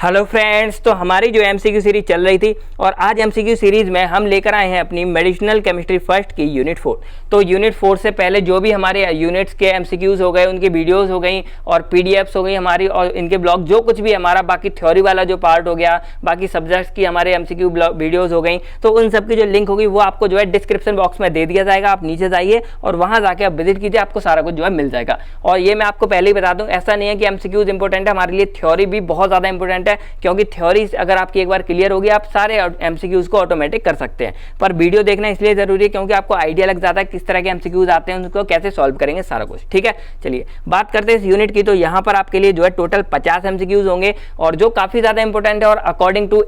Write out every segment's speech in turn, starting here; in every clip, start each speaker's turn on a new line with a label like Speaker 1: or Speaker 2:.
Speaker 1: Hello friends, तो हमारी जो एमसीक्यू सीरीज चल रही थी और आज एमसीक्यू सीरीज में हम लेकर आए हैं अपनी मेडिसिनल केमिस्ट्री फर्स्ट की यूनिट 4। तो यूनिट 4 से पहले जो भी हमारे यूनिट्स के एमसीक्यूज हो गए, उनकी वीडियोस हो गई और पीडीएफ्स हो गई हमारी, और इनके ब्लॉग जो कुछ भी हमारा बाकी थ्योरी वाला जो पार्ट हो गया, बाकी सब्जेक्ट्स की हमारे एमसीक्यू वीडियोज हो गई, तो उन सब की जो लिंक होगी वो आपको जो है डिस्क्रिप्शन बॉक्स में दे दिया जाएगा। आप नीचे जाइए और वहाँ जाके आप विजिट कीजिए, आपको सारा कुछ जो है मिल जाएगा। और ये मैं आपको पहले ही बता दूँ, ऐसा नहीं है कि एमसीक्यूज इंपॉर्टेंट है, हमारे लिए थ्योरी भी बहुत ज़्यादा इंपॉर्टेंट है, क्योंकि थ्योरी अगर आपकी एक बार क्लियर होगी आप सारे एमसीक्यूज को ऑटोमेटिक कर सकते हैं। पर वीडियो देखना इसलिए जरूरी है क्योंकि आपको आइडिया लग जाता है किस तरह के एमसीक्यूज आते हैं, उनको कैसे सॉल्व करेंगे सारा कुछ। ठीक है, चलिए बात करते हैं इस यूनिट की। तो यहाँ पर आपके लिए जो है टोटल 50 एमसीक्यूज होंगे और जो काफी ज्यादा इंपॉर्टेंट है और अकॉर्डिंग टू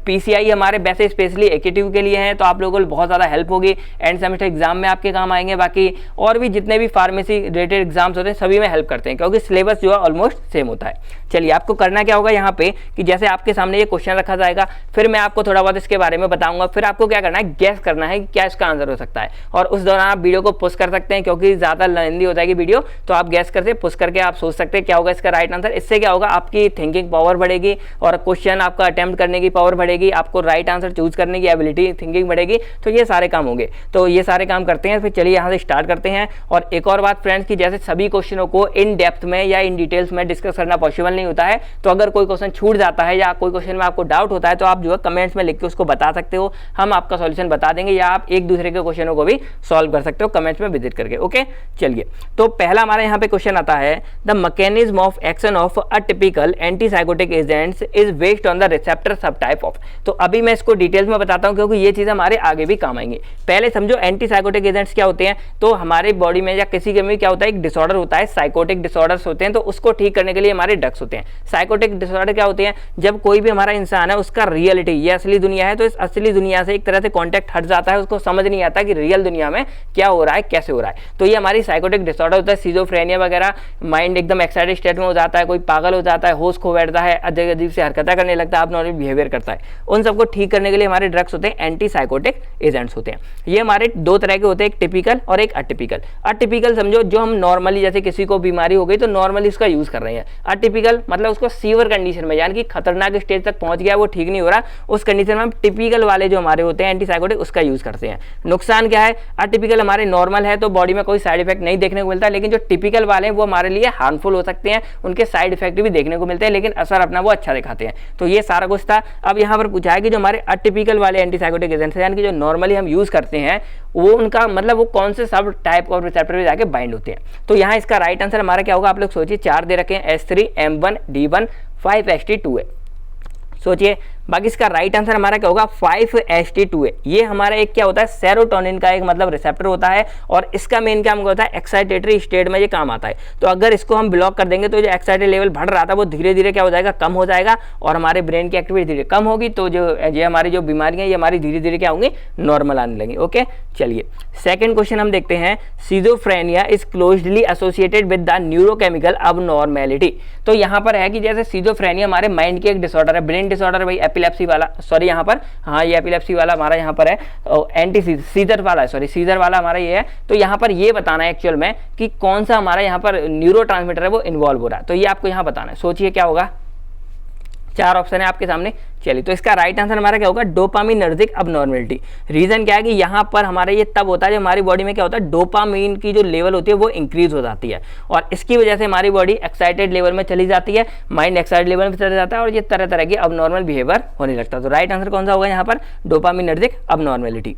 Speaker 1: पीसीआई हमारे वैसे स्पेशली एकेटिव के लिए हैं, तो आप लोगों को बहुत ज्यादा हेल्प होगी, एंड सेमेस्टर एग्जाम में आपके काम आएंगे। बाकी और भी जितने भी फार्मेसी रिलेटेड एग्जाम्स होते हैं सभी में हेल्प करते हैं, क्योंकि सिलेबस जो है ऑलमोस्ट सेम होता है। चलिए, आपको करना क्या होगा यहाँ पे कि जैसे आपके सामने ये क्वेश्चन रखा जाएगा, फिर मैं आपको थोड़ा बहुत इसके बारे में बताऊंगा, फिर आपको क्या करना है, गैस करना है कि क्या इसका आंसर हो सकता है। और उस दौरान आप वीडियो को पुश कर सकते हैं, क्योंकि ज्यादा लेंथी हो जाएगी वीडियो, तो आप गैस करके पुश करके आप सोच सकते हैं क्या होगा इसका राइट आंसर। इससे क्या होगा, आपकी थिंकिंग पावर बढ़ेगी और क्वेश्चन आपका अटेम्प्ट करने की पावर बढ़ेगी, आपको राइट आंसर चूज करने की एबिलिटी थिंकिंग बढ़ेगी। तो ये सारे काम होंगे, तो ये सारे काम करते हैं। फिर चलिए यहाँ से स्टार्ट करते हैं। और एक और बात फ्रेंड्स की जैसे सभी क्वेश्चनों को इन डेप्थ में या इन डिटेल्स में डिस्कस करना पॉसिबल नहीं होता है, तो अगर कोई क्वेश्चन छूट जाता है या कोई क्वेश्चन में आपको डाउट होता है तो आप जो है कमेंट्स में लिख के उसको बता सकते हो, हम आपका सॉल्यूशन बता देंगे, या आप एक दूसरे के क्वेश्चनों को भी सॉल्व कर सकते हो कमेंट्स में विजिट करके। ओके, चलिए तो पहला हमारा यहाँ पे क्वेश्चन आता है, the mechanism of action of atypical antipsychotic agents is based on the receptor सब टाइप ऑफ। तो अभी मैं इसको डिटेल्स में बताता हूँ क्योंकि ये चीज हमारे आगे भी काम आएंगे। पहले समझो एंटीसाइकोटिक एजेंट्स क्या होते हैं। तो हमारे बॉडी में या किसी के में क्या होता है, एक डिसऑर्डर होता है, साइकोटिक डिसऑर्डर्स होते हैं, तो उसको ठीक करने के लिए हमारे ड्रग्स होते हैं। साइकोटिक डिसऑर्डर क्या होते हैं, जब कोई भी हमारा इंसान है उसका रियलिटी, ये असली दुनिया है, तो इस असली दुनिया से एक तरह से कांटेक्ट हट जाता है, उसको समझ नहीं आता कि रियल दुनिया में क्या हो रहा है, कैसे हो रहा है। तो ये हमारी साइकोटिक डिसऑर्डर होता है। सिजोफ्रेनिया वगैरह, माइंड एकदम एक्साइटेड स्टेट में हो जाता है, कोई पागल हो जाता है, होश खो बैठता है, अजीब अजीब से हरकतें करने लगता है, abnormal बिहेवियर करता है। उन सबको ठीक करने के लिए हमारे ड्रग्स होते हैं, एंटीसाइकोटिक एजेंट्स होते हैं। ये हमारे दो तरह के होते हैं, एक टिपिकल और एक अटिपिकल। अटिपिकल समझो जो हम नॉर्मली, जैसे किसी को बीमारी हो गई तो नॉर्मली उसका यूज कर रहे हैं। अटिपिकल मतलब उसको सीवियर कंडीशन में, यानी कि खतरनाक स्टेज तक पहुंच गया, वो ठीक नहीं हो रहा, उस कंडीशन में हम टिपिकल वाले जो हमारे होते हैं एंटीसाइकोटिक उसका यूज करते हैं। नुकसान क्या है, अटिपिकल हमारे नॉर्मल है तो बॉडी में कोई साइड इफेक्ट नहीं देखने को मिलता, लेकिन जो टिपिकल वाले हैं वो हमारे लिए हार्मफुल हो सकते हैं, उनके साइड इफेक्ट भी देखने को मिलते हैं, लेकिन असर अपना वो अच्छा दिखाते हैं। तो ये सारा कुछ था। अब यहाँ पर पूछा है कि जो हमारे अटिपिकल वाले एंटीसाइकोटिक एजेंट्स हैं, यानी कि जो नॉर्मली हम यूज करते हैं, वो उनका मतलब वो कौन से सब टाइप ऑफ रिसेप्टर पे जाके बाइंड होते हैं। तो यहाँ इसका राइट आंसर हमारा क्या होगा, आप लोग सोचिए, 4 दे रखे हैं, S3, M1, D1, 5ST2A। सोचिए, बाकी इसका राइट आंसर हमारा क्या होगा, 5ST2A। ये हमारा एक क्या होता है, सेरोटोनिन का एक मतलब रिसेप्टर होता है, और इसका मेन काम होता है एक्साइटेटरी स्टेट में ये काम आता है। तो अगर इसको हम ब्लॉक कर देंगे तो जो एक्साइटेड लेवल बढ़ रहा था वो धीरे धीरे क्या हो जाएगा, कम हो जाएगा, और हमारे ब्रेन की एक्टिविटी धीरे कम होगी, तो जो ये हमारी जो बीमारियां ये हमारी धीरे धीरे क्या होंगी, नॉर्मल आने लगेंगी। ओके, चलिए सेकेंड क्वेश्चन हम देखते हैं। Schizophrenia is closely associated with the neurochemical abnormality. तो यहाँ पर है कि जैसे सिजोफ्रेनिया हमारे माइंड की एक डिसऑर्डर है, ब्रेन डिसऑर्डर, भाई एपिलेप्सी वाला, सॉरी यहाँ पर, हाँ ये एपिलेप्सी वाला हमारा यहाँ पर है, एंटी सीजर वाला, सॉरी सीजर वाला हमारा ये है। तो यहाँ पर ये बताना है एक्चुअल में कि कौन सा हमारा यहाँ पर न्यूरोट्रांसमीटर है वो इन्वॉल्व हो रहा है, तो ये आपको यहाँ बताना है। सोचिए क्या होगा, 4 ऑप्शन है आपके सामने। चलिए, तो इसका राइट आंसर हमारा क्या होगा, डोपामिनर्जिक अबनॉर्मेलिटी। रीजन क्या है कि यहाँ पर हमारे ये तब होता है जब हमारी बॉडी में क्या होता है, डोपामिन की जो लेवल होती है वो इंक्रीज हो जाती है, और इसकी वजह से हमारी बॉडी एक्साइटेड लेवल में चली जाती है, माइंड एक्साइटेड लेवल में चला जाता है, और ये तरह तरह की अबनॉर्मल बिहेवियर होने लगता है। तो राइट आंसर कौन सा होगा यहाँ पर, डोपामिनर्जिक अबनॉर्मेलिटी।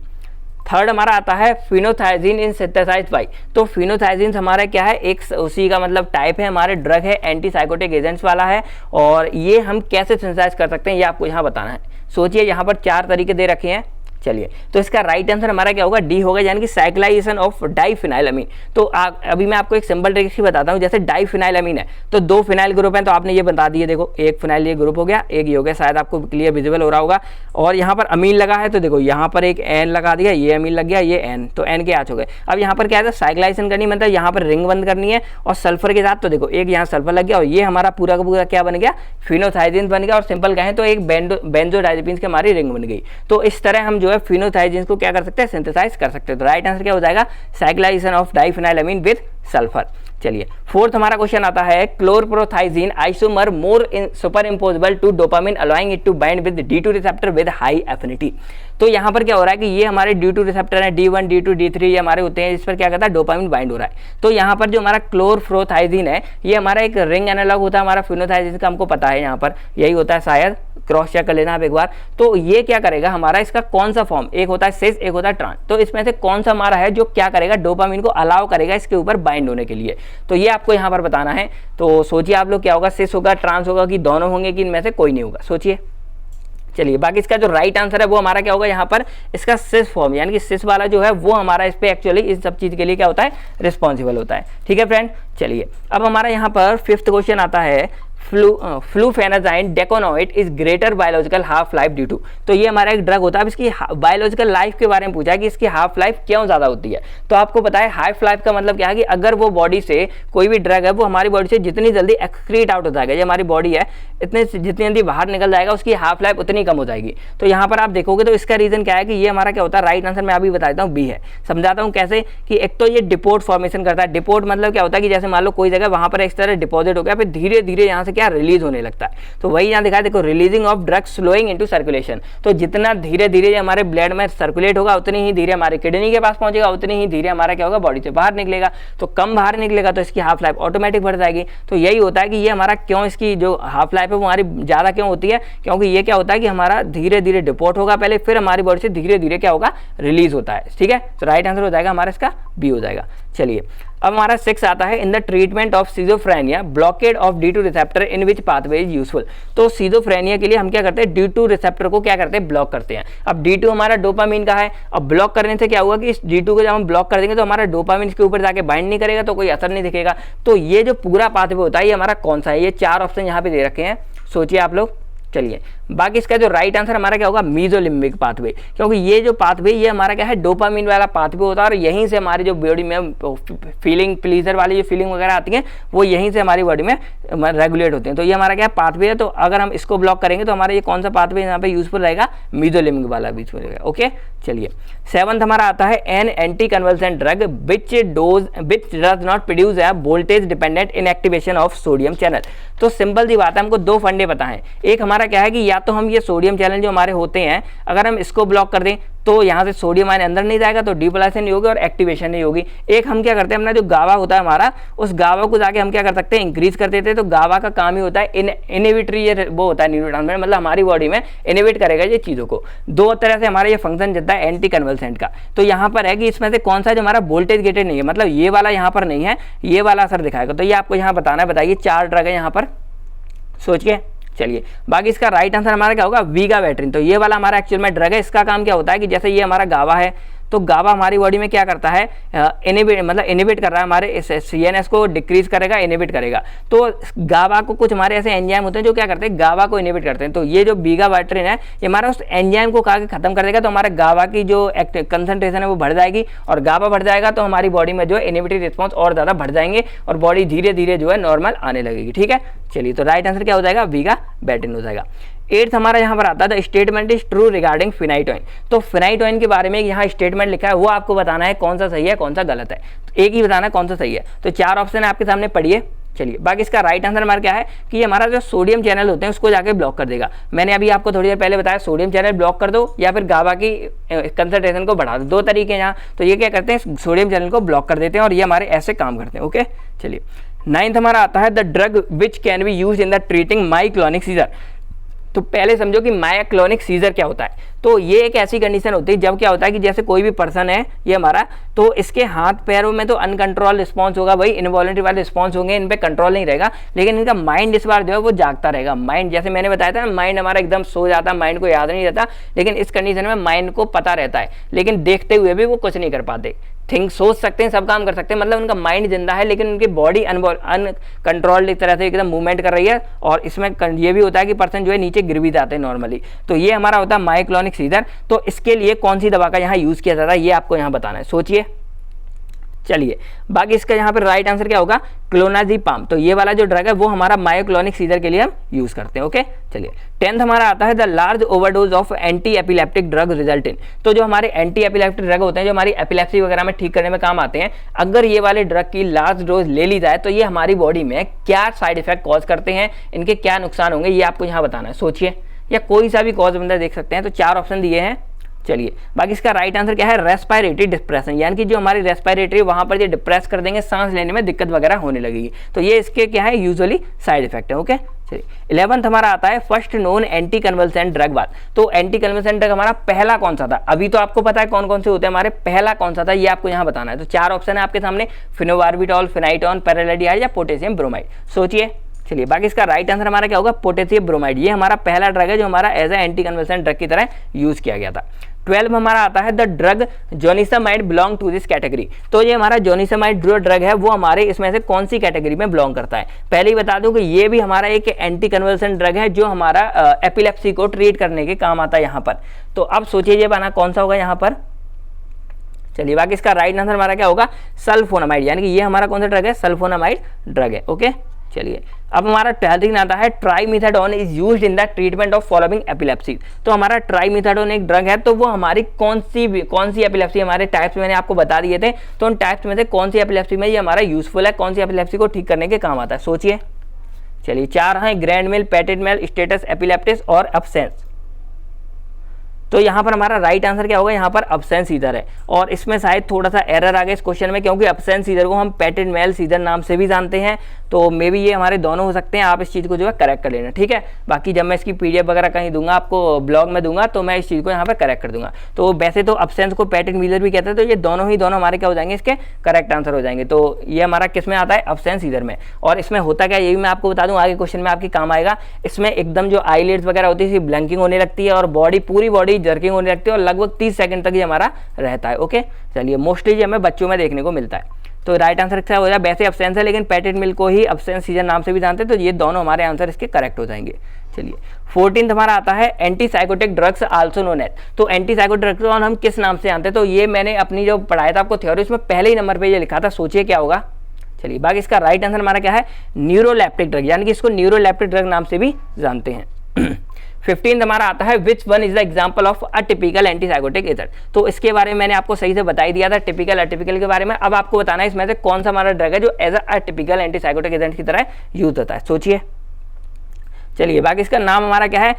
Speaker 1: थर्ड हमारा आता है फिनोथाइजिन इन सिंथेसाइज्ड बाय। तो फिनोथाइजिन हमारा क्या है, एक उसी का मतलब टाइप है, हमारे ड्रग है, एंटीसाइकोटिक एजेंट्स वाला है, और ये हम कैसे सिंथेसाइज कर सकते हैं ये आपको यहाँ बताना है। सोचिए, यहाँ पर 4 तरीके दे रखे हैं। चलिए, तो इसका राइट आंसर हमारा क्या होगा, डी होगा, यानी कि साइक्लाइजेशन ऑफ डाइफिनाइलामीन। तो अभी मैं आपको एक सिंपल ट्रिक ही बताता हूँ। जैसे डाइफिनाइलामीन है तो 2 फिनाइल ग्रुप हैं, तो आपने ये बता दिए, देखो एक फिनाइल ये ग्रुप हो गया, एक ये हो गया, शायद आपको क्लियर विजिबल हो रहा होगा। और यहाँ पर अमीन लगा है, तो देखो यहाँ पर एक एन लगा दिया, ये अमीन लग गया, ये एन, तो एन के आच हो गए। अब यहाँ पर क्या है, साइक्लाइजेशन करनी, मतलब यहाँ पर रिंग बंद करनी है, और सल्फर के साथ, तो देखो एक यहाँ सल्फर लग गया, और ये हमारा पूरा का पूरा क्या बन गया, फिनोथाइजिन बन गया, और सिंपल कहें तो एक बेंजोडाइजेपिन्स की हमारी रिंग बन गई। तो इस तरह हम जो है फिनोथाइजिन को क्या कर सकते हैं, सिंथेसाइज कर सकते हैं। तो राइट आंसर क्या हो जाएगा, साइक्लाइजेशन ऑफ डाइफिनाइलएमीन विद सल्फर। चलिए फोर्थ हमारा क्वेश्चन आता है, क्लोरप्रोथाइजिन isomer more super imposable to dopamine allowing it to bind with D2 receptor with high affinity. तो यहाँ पर क्या हो रहा है कि ये हमारे D2 रिसेप्टर है, D1 D2 D3 ये हमारे होते हैं, इस पर क्या करता है, डोपामिन बाइंड हो रहा है। तो यहाँ पर जो हमारा क्लोरप्रोथाइजिन है ये हमारा एक रिंग एनालॉग होता है हमारा फिनोथाइजिन का, हमको पता है यहाँ पर यही होता है, शायद क्रॉस चेक कर लेना आप एक बार। तो ये क्या करेगा हमारा, इसका कौन सा फॉर्म, एक होता है सिस एक होता है ट्रांस, तो इसमें से कौन सा हमारा है जो क्या करेगा, डोपामिन को अलाउ करेगा इसके ऊपर बाइंड होने के लिए। तो ये आपको यहाँ पर बताना है। तो सोचिए आप लोग क्या होगा, सिस होगा ट्रांस होगा कि दोनों होंगे कि इनमें से कोई नहीं होगा, सोचिए। चलिए बाकी इसका जो राइट आंसर है वो हमारा क्या होगा, यहाँ पर इसका सिस फॉर्म यानी कि सिस वाला जो है वो हमारा इस पे एक्चुअली इस सब चीज के लिए क्या होता है, रिस्पॉन्सिबल होता है। ठीक है फ्रेंड, चलिए अब हमारा यहाँ पर फिफ्थ क्वेश्चन आता है, फ्लूफेनाजाइन डेकोनोइट is greater biological half life due to. तो ये हमारा एक ड्रग होता है, अब इसकी बायोलॉजिकल लाइफ के बारे में पूछा है कि इसकी हाफ लाइफ क्यों ज़्यादा होती है। तो आपको पता है हाफ लाइफ का मतलब क्या है कि अगर वो बॉडी से कोई भी ड्रग है वो हमारी बॉडी से जितनी जल्दी एक्सक्रीट आउट हो जाएगा, ये हमारी बॉडी है जितनी जल्दी बाहर निकल जाएगा उसकी हाफ लाइफ उतनी कम हो जाएगी। तो यहाँ पर आप देखोगे तो इसका रीजन क्या है कि ये हमारा क्या होता है, राइट आंसर मैं अभी बता देता हूँ बी है। समझाता हूँ कैसे कि एक तो ये डिपोट फॉर्मेशन करता है। डिपोट मतलब क्या होता है कि जैसे मान लो कोई जगह वहाँ पर इस तरह डिपॉजिट हो गया, फिर धीरे धीरे यहाँ से क्या रिलीज होने लगता है। तो वही यहाँ दिखा देखो, releasing of drugs slowing into circulation. तो जितना धीरे धीरे हमारे ब्लड में सर्कुलेट होगा उतनी ही धीरे हमारे किडनी के पास पहुंचेगा, उतनी ही धीरे हमारा क्या होगा, बॉडी से बाहर निकलेगा। तो कम बाहर निकलेगा तो इसकी हाफ लाइफ ऑटोमेटिक बढ़ जाएगी। तो यही होता है कि ये हमारा क्यों इसकी जो हाफ लाइफ है वो हमारी ज़्यादा क्यों होती है, क्योंकि ये क्या होता है कि हमारा धीरे धीरे डिपोर्ट होगा पहले, फिर हमारी बॉडी से धीरे धीरे क्या होगा, रिलीज होता है। ठीक है, तो राइट आंसर हो जाएगा हमारा इसका बी हो जाएगा। चलिए अब हमारा 6 आता है, in the treatment of schizophrenia blockade of D2 receptor in which pathway is useful. तो सिजोफ्रेनिया के लिए हम क्या करते हैं, D2 रिसेप्टर को क्या करते हैं, ब्लॉक करते हैं। अब D2 हमारा डोपामिन का है, अब ब्लॉक करने से क्या हुआ कि इस D2 को जब हम ब्लॉक कर देंगे तो हमारा डोपामिन इसके ऊपर जाके बाइंड नहीं करेगा, तो कोई असर नहीं दिखेगा। तो ये जो पूरा पाथवे होता है ये हमारा कौन सा है, ये 4 ऑप्शन यहाँ पे दे रखे हैं, सोचिए आप लोग। चलिए बाकी इसका जो राइट आंसर हमारा क्या होगा, मीजोलिम्बिक पाथवे, क्योंकि ये जो पाथवे ये हमारा क्या है, डोपामिन वाला पाथवे होता है और यहीं से हमारी जो बॉडी में फीलिंग प्लीजर वाली जो फीलिंग वगैरह आती है वो यहीं से हमारी बॉडी में रेगुलेट होते हैं। तो ये हमारा क्या पाथवे है, तो अगर हम इसको ब्लॉक करेंगे तो हमारा ये कौन सा पाथवे यहाँ पे यूजफुल रहेगा, मीजोलिम्बिक वाला यूजफुल रहेगा। ओके चलिए 7th हमारा आता है, an anti convulsant drug which does not produce a voltage dependent inactivation of sodium channel. तो सिंपल सी बात है, हमको 2 फंडे पता है। एक हमारा क्या है कि या तो हम ये सोडियम चैनल जो हमारे होते हैं अगर हम इसको ब्लॉक कर दें तो यहाँ से सोडियम आयन अंदर नहीं जाएगा, तो डिपोलाइजेशन नहीं होगी और एक्टिवेशन नहीं होगी। एक हम क्या करते हैं, अपना जो गावा होता है हमारा, उस गावा को जाके हम क्या कर सकते हैं, इंक्रीज कर देते हैं। तो गावा का काम ही होता है इनहिबिटरी, ये वो होता है न्यूरोट्रांसमीटर, मतलब हमारी बॉडी में इनहिबिट करेगा ये चीज़ों को। 2 तरह से हमारा ये फंक्शन चलता है एंटी कन्वल्सेंट का। तो यहाँ पर है कि इसमें से कौन सा जो हमारा वोल्टेज गेटेड नहीं है, मतलब ये वाला यहाँ पर नहीं है, ये वाला असर दिखाएगा। तो ये आपको यहाँ बताना है, बताइए 4 ड्रग है यहाँ पर, सोच के। चलिए बाकी इसका राइट आंसर हमारा क्या होगा, वीगाबैट्रिन। तो ये वाला हमारा एक्चुअल में ड्रग है, इसका काम क्या होता है कि जैसे ये हमारा गावा है, तो गावा हमारी बॉडी में क्या करता है, इनहिबिट कर रहा है, हमारे CNS को डिक्रीज करेगा, इनहिबिट करेगा। तो गावा को कुछ हमारे ऐसे एंजाइम होते हैं जो क्या करते हैं, गावा को इनहिबिट करते हैं। तो ये जो वीगाबैट्रिन है ये हमारा उस एंजाइम को खत्म कर देगा, तो हमारा गावा की जो कंसंट्रेशन है वो बढ़ जाएगी, और गावा बढ़ जाएगा तो हमारी बॉडी में जो है इनहिबिटरी रिस्पॉन्स और ज़्यादा बढ़ जाएंगे और बॉडी धीरे धीरे जो है नॉर्मल आने लगेगी। ठीक है, चलिए तो राइट आंसर क्या हो जाएगा, वीगाबैट्रिन हो जाएगा। 8th हमारा यहाँ पर आता है, the statement is true regarding फिनाइटोइन। तो फिनाइटोइन के बारे में यहाँ स्टेटमेंट लिखा है, वो आपको बताना है कौन सा सही है कौन सा गलत है। तो एक ही बताना है कौन सा सही है। तो 4 ऑप्शन है आपके सामने, पढ़िए। चलिए बाकी इसका राइट आंसर हमारा क्या है कि हमारा जो सोडियम चैनल होते हैं उसको जाके ब्लॉक कर देगा। मैंने अभी आपको थोड़ी देर पहले बताया, सोडियम चैनल ब्लॉक कर दो या फिर गावा की कंसंट्रेशन को बढ़ा दो, 2 तरीके हैं यहाँ। तो ये क्या करते हैं, सोडियम चैनल को ब्लॉक कर देते हैं और ये हमारे ऐसे काम करते हैं। ओके चलिए 9th हमारा आता है, the drug which can be use in the treating माइक्लोनिक scissor. तो पहले समझो कि मायोक्लोनिक सीजर क्या होता है। तो ये एक ऐसी कंडीशन होती है जब क्या होता है कि जैसे कोई भी पर्सन है ये हमारा, तो इसके हाथ पैरों में तो अनकंट्रोल रिस्पॉन्स होगा, वही इनवॉलंटरी वाले रिस्पॉन्स होंगे, इन पे कंट्रोल नहीं रहेगा, लेकिन इनका माइंड इस बार जो है वो जागता रहेगा। माइंड जैसे मैंने बताया था ना, माइंड हमारा एकदम सो जाता है, माइंड को याद नहीं रहता, लेकिन इस कंडीशन में माइंड को पता रहता है, लेकिन देखते हुए भी वो कुछ नहीं कर पाते। थिंक सोच सकते हैं, सब काम कर सकते हैं, मतलब उनका माइंड जिंदा है लेकिन उनकी बॉडी अनकंट्रोल्ड एक तरह से एकदम मूवमेंट कर रही है, और इसमें ये भी होता है कि पर्सन जो है नीचे गिर भी जाते हैं नॉर्मली। तो ये हमारा होता है मायोक्लोनिक सीजर। तो इसके लिए कौन सी दवा का यहाँ यूज़ किया जाता है ये आपको यहाँ बताना है, सोचिए। चलिए बाकी इसका यहाँ पर राइट आंसर क्या होगा, क्लोनाजीपाम। तो ये वाला जो ड्रग है वो हमारा मायोक्लोनिक सीजर के लिए हम यूज करते हैं। ओके चलिए 10th हमारा आता है the large overdose of anti epileptic drug result in. तो जो हमारे एंटी एपिलेप्टिक ड्रग होते हैं जो हमारी एपिलेप्सी वगैरह में ठीक करने में काम आते हैं, अगर ये वाले ड्रग की लार्ज डोज ले ली जाए तो ये हमारी बॉडी में क्या साइड इफेक्ट कॉज करते हैं, इनके क्या नुकसान होंगे, ये आपको यहाँ बताना है। सोचिए, या कोई सा भी कॉज बंदा देख सकते हैं। तो 4 ऑप्शन दिए हैं। चलिए बाकी इसका राइट आंसर क्या है, रेस्पिरेटरी डिप्रेशन, यानी कि जो हमारी रेस्पिरेटरी वहां पर ये डिप्रेस कर देंगे, सांस लेने में दिक्कत वगैरह होने लगेगी। तो ये इसके क्या है, यूजुअली साइड इफेक्ट है। ओके चलिए 11th हमारा आता है first known anti convulsant drug बात। तो एंटी कन्वल्सेंट ड्रग हमारा पहला कौन सा था, अभी तो आपको पता है कौन कौन से होते हैं, हमारे पहला कौन सा था ये आपको यहाँ बताना है। तो 4 ऑप्शन है आपके सामने, फिनोबार्बिटॉल, फिनाइटोन, पैरालेडियाइड या पोटेशियम ब्रोमाइड। सोचिए। चलिए बाकी इसका राइट आंसर हमारा क्या होगा, पोटेशियम ब्रोमाइड। ये हमारा पहला ड्रग है जो हमारा as a anti convulsant drug की तरह यूज किया गया था। 12 हमारा आता है the drug जोनिसामाइड belong to this category. तो ये हमारा जोनिसामाइड जो ड्रग है वो हमारे इसमें से कौन सी कैटेगरी में बिलोंग करता है। पहले ही बता दूं कि ये भी हमारा एक एंटी कन्वल्सेंट ड्रग है जो हमारा एपिलेप्सी को ट्रीट करने के काम आता है यहाँ पर। तो अब सोचिए ये बना कौन सा होगा यहाँ पर। चलिए बाकी इसका राइट आंसर हमारा क्या होगा, सल्फोनामाइड, यानी कि ये हमारा कौन सा ड्रग है, सल्फोनामाइड ड्रग है। ओके चलिए अब हमारा 12th आता है ट्राइमीथाडोन is used in the treatment of following epilepsy. तो हमारा ट्राइमीथाडोन एक ड्रग है, तो वो हमारी कौन सी एपिलेप्सी, हमारे टाइप्स मैंने आपको बता दिए थे, तो उन टाइप्स में से कौन सी एपिलेप्सी में ये हमारा यूजफुल है, कौन सी एपिलेप्सी को ठीक करने के काम आता है। सोचिए। चलिए 4 हैं, ग्रैंड मेल, पैटेड मेल, स्टेटस एपिलेप्टिस और अब्सेंस। तो यहाँ पर हमारा राइट आंसर क्या होगा, यहाँ पर अब्सेंस सीजर है। और इसमें शायद थोड़ा सा एरर आ गया इस क्वेश्चन में, क्योंकि अब्सेंस सीजर को हम पैटेड मेल सीजर नाम से भी जानते हैं। तो मे बी ये हमारे दोनों हो सकते हैं, आप इस चीज़ को जो है करेक्ट कर लेना, ठीक है। बाकी जब मैं इसकी PDF वगैरह कहीं दूंगा आपको, ब्लॉग में दूंगा, तो मैं इस चीज़ को यहाँ पर करेक्ट कर दूंगा। तो वैसे तो अब्सेंस को पैटेड मीजर भी कहते हैं, तो ये दोनों हमारे क्या हो जाएंगे, इसके करेक्ट आंसर हो जाएंगे। तो ये हमारा किस में आता है, अब्सेंस सीजर में। और इसमें होता क्या, ये भी मैं आपको बता दूँ, आगे क्वेश्चन में आपकी काम आएगा। इसमें एकदम जो आईलिड्स वगैरह होती है ब्लैंकिंग होने लगती है और पूरी बॉडी जर्किंग होने लगती है और लगभग 30 सेकंड तक ये हमारा रहता है। ओके चलिए मोस्टली ये हमें बच्चों में देखने को मिलता है। तो राइट आंसर क्या हो जाए, वैसे अब्सेंस है लेकिन पैटेड मिल को ही अब्सेंस सीजर नाम से भी जानते हैं। तो ये दोनों हमारे आंसर इसके करेक्ट हो जाएंगे। चलिए 14th हमारा आता है anti psychotic drugs also known as. तो एंटी साइकोटिक ड्रग्स हम किस नाम से जानते हैं, तो ये मैंने अपनी जो पढ़ाया था आपको थ्योरी, उसमें पहले ही नंबर पे ये लिखा था। सोचिए क्या होगा। चलिए बाकी इसका राइट आंसर हमारा क्या है, न्यूरोलेप्टिक ड्रग, यानी कि इसको न्यूरोलेप्टिक ड्रग नाम से भी जानते हैं। 15th हमारा आता है which one is the example of a typical antipsychotic agent. तो इसके बारे में मैंने आपको सही से बता ही दिया था, टिपिकल अटिपिकल के बारे में। अब आपको बताना है इसमें से कौन सा हमारा ड्रग है जो as a typical antipsychotic agent की तरह यूज होता है। सोचिए। चलिए बाकी इसका नाम हमारा क्या है,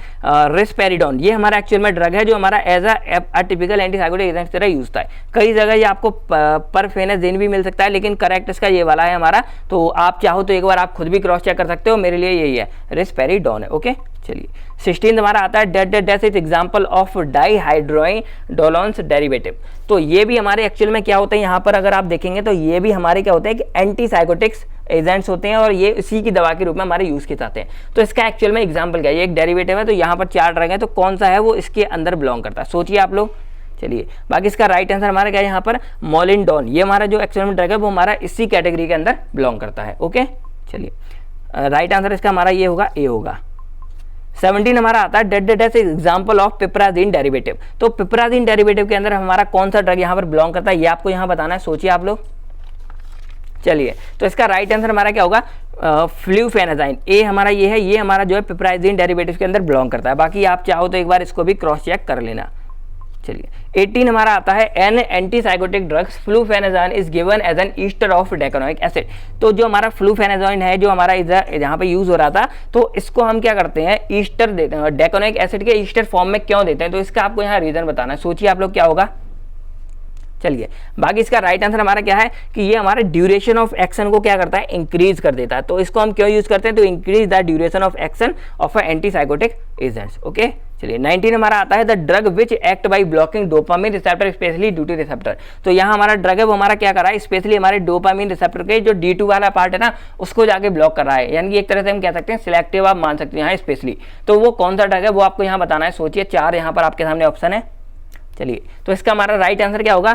Speaker 1: रिस्पेरिडोन। ये हमारा एक्चुअल में ड्रग है जो हमारा as a typical antipsychotic agent की तरह यूज होता है। कई जगह ये आपको परफेनाजिन भी मिल सकता है, लेकिन करेक्ट इसका ये वाला है हमारा। तो आप चाहो तो एक बार आप खुद भी क्रॉस चेक कर सकते हो, मेरे लिए यही है, रिस्पेरिडोन है। ओके चलिए 16th हमारा आता है date is example of डाइहाइड्रोइनोलोन्स derivative. तो ये भी हमारे एक्चुअल में क्या होता है, यहाँ पर अगर आप देखेंगे तो ये भी हमारे क्या होते हैं कि एंटीसाइकोटिक्स एजेंट्स होते हैं और ये इसी की दवा के रूप में हमारे यूज किए जाते हैं। तो इसका एक्चुअल में एग्जांपल क्या है, ये एक डेरिवेटिव है। तो यहाँ पर 4 ड्रग है, तो कौन सा है वो इसके अंदर बिलोंग करता है, सोचिए आप लोग। चलिए बाकी इसका राइट आंसर हमारा क्या है यहाँ पर, मोलिनडोन। ये हमारा जो एक्चुअल में ड्रग है वो हमारा इसी कैटेगरी के अंदर बिलोंग करता है। ओके चलिए राइट आंसर इसका हमारा ये होगा, ए होगा। 17 हमारा आता है डेट एग्जांपल ऑफ पिपराजीन डेरिवेटिव। तो पिपराजीन डेरिवेटिव के अंदर हमारा कौन सा ड्रग यहाँ पर बिलोंग करता है, ये आपको यहाँ बताना है। सोचिए आप लोग। चलिए तो इसका राइट आंसर हमारा क्या होगा, फ्लूफेनाजाइन। ए हमारा ये है, ये हमारा जो है पिपराजीन डेरिवेटिव के अंदर बिलोंग करता है। बाकी आप चाहो तो एक बार इसको भी क्रॉस चेक कर लेना। चलिए 18 हमारा आता है N antipsychotic drugs फ्लूफेनाजाइन is given as an ester of डेकोनोइक acid. तो जो हमारा फ्लूफेनाजाइन है जो हमारा यहाँ पे यूज हो रहा था, तो इसको हम क्या करते हैं, ईस्टर देते हैं, डेकोनोइक एसिड के ईस्टर फॉर्म में क्यों देते हैं, तो इसका आपको यहाँ रीजन बताना है। सोचिए आप लोग क्या होगा। चलिए बाकी इसका राइट आंसर हमारा क्या है कि ये हमारे ड्यूरेशन ऑफ एक्शन को क्या करता है, इंक्रीज कर देता है। तो इसको हम क्यों यूज करते हैं, तो increase the duration of action of antipsychotic agents. Okay चलिए 19 हमारा आता है the drug which act by blocking dopamine receptor specially D2 receptor. तो यहाँ हमारा ड्रग है वो हमारा क्या कर रहा है, स्पेशली हमारे डोपामिन रिसेप्टर के जो D2 वाला पार्ट है ना, उसको जाके ब्लॉक कर रहा है। यानी कि एक तरह से हम कह सकते हैं सिलेक्टिव आप मान सकते हैं यहाँ स्पेशली। तो वो कौन सा ड्रग है वो आपको यहाँ बताना है। सोचिए 4 यहाँ पर आपके सामने ऑप्शन है। चलिए तो इसका हमारा राइट आंसर क्या होगा,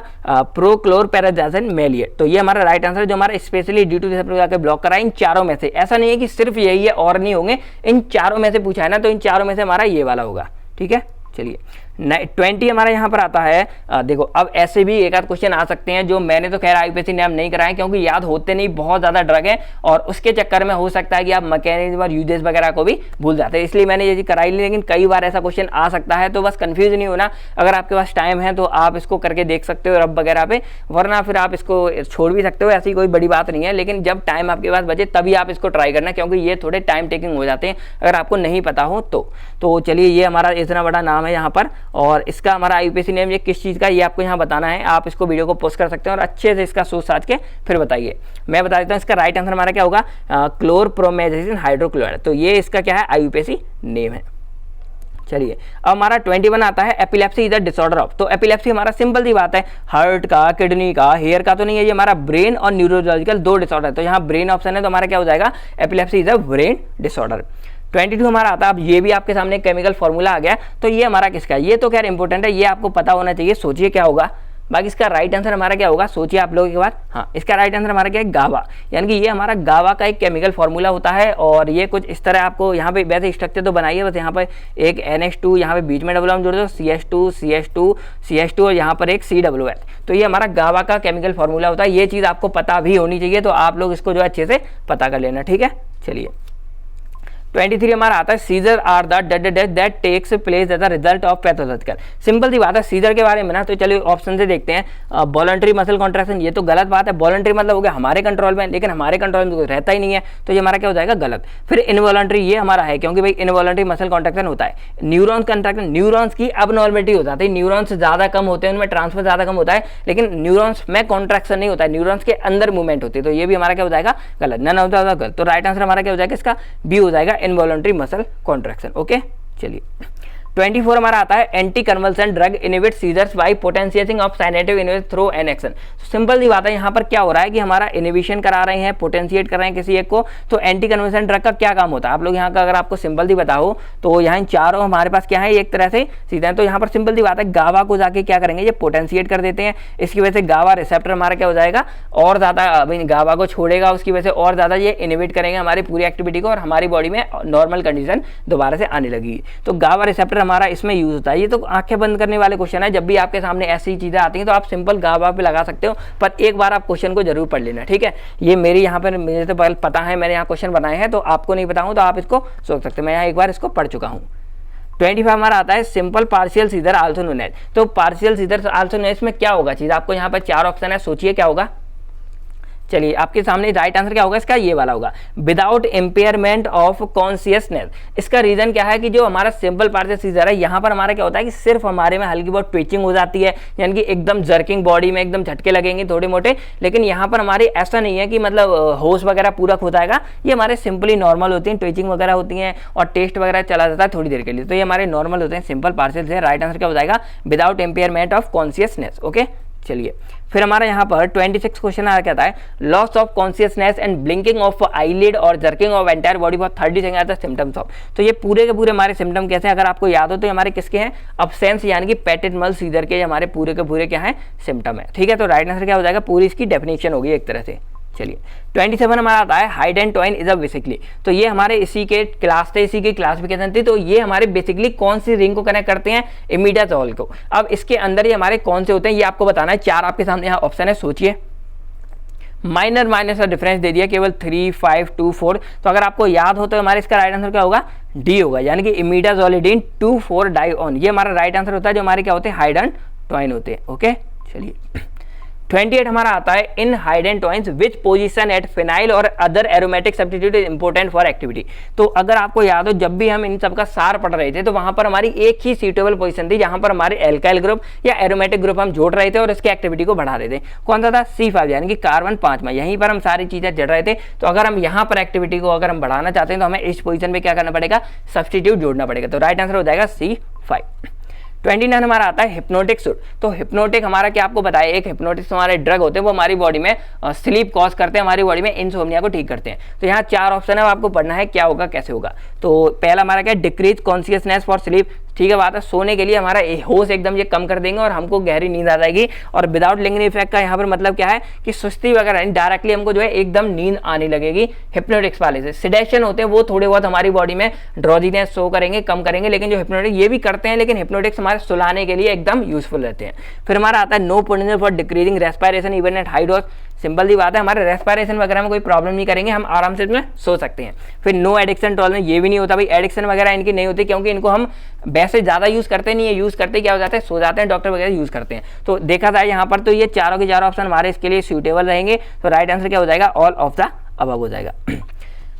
Speaker 1: प्रोक्लोरपेराजाजिन मेलिएट। तो ये हमारा राइट आंसर जो हमारा स्पेशली D2 रिसेप्टर जाके ब्लॉक करा है इन चारों में से। ऐसा नहीं है कि सिर्फ यही है और नहीं होंगे, इन चारों में से पूछा है ना, तो इन चारों में से हमारा ये वाला होगा। ठीक है चलिए 20 हमारा यहाँ पर आता है। देखो अब ऐसे भी एक आध क्वेश्चन आ सकते हैं जो मैंने तो खैर IUPAC नाम नहीं कराए क्योंकि याद होते नहीं, बहुत ज़्यादा ड्रग है और उसके चक्कर में हो सकता है कि आप मैकेनिज्म और यूजेस वगैरह को भी भूल जाते हैं, इसलिए मैंने ये चीज़ कराई ली। लेकिन कई बार ऐसा क्वेश्चन आ सकता है, तो बस कंफ्यूज नहीं होना। अगर आपके पास टाइम है तो आप इसको करके देख सकते हो रब वगैरह पे, वरना फिर आप इसको छोड़ भी सकते हो, ऐसी कोई बड़ी बात नहीं है। लेकिन जब टाइम आपके पास बचे तभी आप इसको ट्राई करना, क्योंकि ये थोड़े टाइम टेकिंग हो जाते हैं अगर आपको नहीं पता हो तो चलिए ये हमारा इतना बड़ा नाम है यहाँ पर, और इसका हमारा IUPAC नेम ये किस चीज़ का ये आपको यहाँ बताना है। आप इसको वीडियो को पोस्ट कर सकते हैं और अच्छे से इसका सोच साच के फिर बताइए। मैं बता देता हूँ इसका राइट आंसर हमारा क्या होगा, क्लोरप्रोमेथाजिन हाइड्रोक्लोराइड। तो ये इसका क्या है, IUPAC नेम है। चलिए अब हमारा 21 आता है, epilepsy is a disorder of. तो एपिलेप्सी हमारा सिंपल सी बात है, हार्ट का, किडनी का, हेयर का तो नहीं है, ये हमारा ब्रेन और न्यूरोलॉजिकल दो डिसऑर्डर है। तो यहाँ ब्रेन ऑप्शन है, तो हमारा क्या हो जाएगा, epilepsy is a brain disorder. 22 हमारा आता है, अब ये भी आपके सामने केमिकल फॉर्मूला आ गया। तो ये हमारा किसका है, ये तो खैर इंपॉर्टेंट है, ये आपको पता होना चाहिए। सोचिए क्या होगा, बाकी इसका राइट आंसर हमारा क्या होगा, सोचिए आप लोगों के बाद। हाँ, इसका राइट आंसर हमारा क्या है, गावा। यानी कि ये हमारा गावा का एक केमिकल फॉर्मूला होता है और ये कुछ इस तरह आपको यहाँ पे वैसे स्ट्रक्चर तो बनाइए, बस यहाँ पर एक NH2 यहाँ पे बीच में डबल बॉन्ड जोड़ दो, CH2 और यहाँ पर एक COOH। तो ये हमारा गावा का केमिकल फॉर्मूला होता है। ये चीज़ आपको पता भी होनी चाहिए, तो आप लोग इसको जो है अच्छे से पता कर लेना, ठीक है। चलिए 23 हमारा आता है, scissor are that takes place as a result of pathological. Simple सी बात है सीजर के बारे में ना, तो चलिए ऑप्शन से देखते हैं। वॉलंटरी मसल कॉन्ट्रैक्शन, ये तो गलत बात है। वॉलंटरी मतलब हो गया हमारे कंट्रोल में, लेकिन हमारे कंट्रोल में तो रहता ही नहीं है, तो ये हमारा क्या हो जाएगा, गलत। फिर इनवॉलंटरी, ये हमारा है क्योंकि भाई इनवॉलंटरी मसल कॉन्ट्रैक्शन होता है। न्यूरॉन्स कॉन्ट्रैक्शन, न्यूरॉन्स की अबनॉर्मलिटी हो जाती है, न्यूरॉन्स ज़्यादा कम होते हैं, उनमें ट्रांसफर ज़्यादा कम होता है, लेकिन न्यूरॉन्स में कॉन्ट्रैक्शन नहीं होता है, न्यूरॉन्स के अंदर मूवमेंट होती है। तो ये भी हमारा क्या हो जाएगा, गलत। नन ऑफ द गलत। तो राइट आंसर हमारा क्या हो जाएगा, इसका बी हो जाएगा, इनवॉलंटरी मसल कॉन्ट्रैक्शन। ओके, चलिए 24 हमारा आता है, anti convulsion drug inhibit seizures bye पोटेंशिएटिंग of साइनेटिव inhibition through an action. Simple सी बात है, यहाँ पर क्या हो रहा है कि हमारा इनहिबिशन करा रहे हैं, पोटेंशिएट कर रहे हैं किसी एक को। तो एंटी कन्वल्सन ड्रग का क्या काम होता है, आप लोग यहाँ का अगर आपको सिंपल सी बताओ तो यहाँ चारों हमारे पास क्या है, एक तरह से सीधा है। तो यहाँ पर सिंपल सी बात है, गावा को जाके क्या करेंगे, ये पोटेंशिएट कर देते हैं। इसकी वजह से गावा रिसेप्टर हमारा क्या हो जाएगा, और ज़्यादा गावा को छोड़ेगा, उसकी वजह से और ज़्यादा ये इनहिबिट करेंगे हमारी पूरी एक्टिविटी को, और हमारी बॉडी में नॉर्मल कंडीशन दोबारा से आने लगेगी। तो गावा रिसेप्टर हमारा इसमें यूज होता है। ये तो आंखें बंद करने वाले क्वेश्चन है, जब भी आपके सामने ऐसी चीजें आती हैं तो आप सिंपल गावा पे लगा सकते हो, पर एक बार आप क्वेश्चन को जरूर पढ़ लेना, ठीक है। ये मेरी यहाँ पर मुझे तो पता है, मैंने यहाँ क्वेश्चन बनाए हैं, तो आपको नहीं पता हूँ तो आप इसको सोच सकते हो, मैं यहाँ एक बार इसको पढ़ चुका हूँ। 25 हमारा आता है, simple partial scissor also known as. तो partial scissor also known as में क्या होगा चीज, आपको यहाँ पर 4 ऑप्शन है, सोचिए क्या होगा। चलिए आपके सामने राइट आंसर क्या होगा इसका, ये वाला होगा, विदाउट इम्पेयरमेंट ऑफ कॉन्शियसनेस। इसका रीजन क्या है कि जो हमारा सिंपल पार्शियल सीजर है, यहाँ पर हमारा क्या होता है कि सिर्फ हमारे में हल्की बहुत ट्विचिंग हो जाती है, यानी कि एकदम जर्किंग, बॉडी में एकदम झटके लगेंगे थोड़े मोटे। लेकिन यहाँ पर हमारे ऐसा नहीं है कि मतलब होश वगैरह पूरा हो जाएगा, ये हमारे सिंपली नॉर्मल होती हैं, ट्विचिंग वगैरह होती हैं और टेस्ट वगैरह चला जाता है थोड़ी देर के लिए। तो ये हमारे नॉर्मल होते हैं, सिंपल पार्शियल से। राइट आंसर क्या हो जाएगा, without impairment of consciousness. Okay, चलिए फिर हमारा यहाँ पर 26 क्वेश्चन आ कहता है, loss of consciousness and blinking of eyelid और jerking of entire body for 30 second are the symptoms of. तो ये पूरे के पूरे हमारे सिम्टम कैसे हैं, अगर आपको याद हो तो हमारे किसके हैं, अब्सेंस यानी कि पैटेनमल सीजर के हमारे पूरे के पूरे क्या है, सिम्टम है, ठीक है। तो राइट आंसर क्या हो जाएगा, पूरी इसकी डेफिनेशन होगी एक तरह से। चलिए 27 हमारा आता है, hide and टॉइन is a basically. तो ये हमारे इसी के क्लास थे, इसी की क्लासिफिकेशन थी। तो ये हमारे बेसिकली कौन सी रिंग को कनेक्ट करते हैं, इमिडाजोल को। अब इसके अंदर ये हमारे कौन से होते हैं, ये आपको बताना है। 4 आपके सामने यहाँ ऑप्शन है, सोचिए। माइनर माइनस का डिफरेंस दे दिया, केवल 3, 5, 2, 4। तो अगर आपको याद हो तो हमारे इसका राइट आंसर क्या होगा, डी होगा, यानी कि इमिडाजोलिडीन 2,4 डाइऑन। ये हमारा राइट आंसर होता है, जो हमारे क्या होते हैं, हाइड एंड टॉइन होते हैं। ओके, चलिए 28 हमारा आता है, इन hide and टॉइंस which position eight phenyl और other aromatic substitute is important for activity. तो अगर आपको याद हो, जब भी हम इन सब का सार पढ़ रहे थे तो वहां पर हमारी एक ही सीटेबल पोजीशन थी, जहां पर हमारे एल्काइल ग्रुप या एरोमेटिक ग्रुप हम जोड़ रहे थे और इसकी एक्टिविटी को बढ़ा रहे थे। कौन सा था, C5, यानी कि कार्बन 5 में। यहीं पर हम सारी चीजें जड़ रहे थे। तो अगर हम यहाँ पर एक्टिविटी को अगर हम बढ़ाना चाहते हैं तो हमें इस पोजीशन में क्या करना पड़ेगा, सब्स्टिट्यूट जोड़ना पड़ेगा। तो राइट आंसर हो जाएगा C5। 29 हमारा आता है, हिप्नोटिक सूट। तो हिप्नोटिक हमारा क्या आपको बताया, एक हिप्नोटिक हमारे ड्रग होते हैं, वो हमारी बॉडी में स्लीप कॉज करते हैं, हमारी बॉडी में इंसोम्निया को ठीक करते हैं। तो यहाँ 4 ऑप्शन है, आपको पढ़ना है क्या होगा कैसे होगा। तो पहला हमारा क्या, डिक्रीज कॉन्शियसनेस फॉर स्लीप, ठीक है बात है। सोने के लिए हमारा होश एकदम ये कम कर देंगे और हमको गहरी नींद आ जाएगी। और विदाउट लिंगरिंग इफेक्ट का यहाँ पर मतलब क्या है कि सुस्ती वगैरह डायरेक्टली हमको जो है एकदम नींद आने लगेगी हिप्नोटिक्स वाले से। सिडेशन होते हैं वो थोड़े बहुत हमारी बॉडी में ड्रॉजीनेस शो करेंगे, कम करेंगे, लेकिन जो हिप्नोटिक्स ये भी करते हैं, लेकिन हिप्नोटिक्स हमारे सुलाने के लिए एकदम यूजफुल रहते हैं। फिर हमारा आता है no potential for decreasing respiration even at high dose. Simple सी बात है, हमारे रेस्पिरेशन वगैरह में कोई प्रॉब्लम नहीं करेंगे, हम आराम से इसमें सो सकते हैं। फिर नो एडिक्शन टॉलरेंस, ये भी नहीं होता भाई, एडिक्शन वगैरह इनकी नहीं होती, क्योंकि इनको हम वैसे ज़्यादा यूज़ करते नहीं है, यूज़ करते क्या हो जाता है, सो जाते हैं, डॉक्टर वगैरह यूज़ करते हैं। तो देखा जाए यहाँ पर तो ये चारों के चारों ऑप्शन हमारे इसके लिए सूटेबल रहेंगे। तो राइट आंसर क्या हो जाएगा, ऑल ऑफ द अबव हो जाएगा।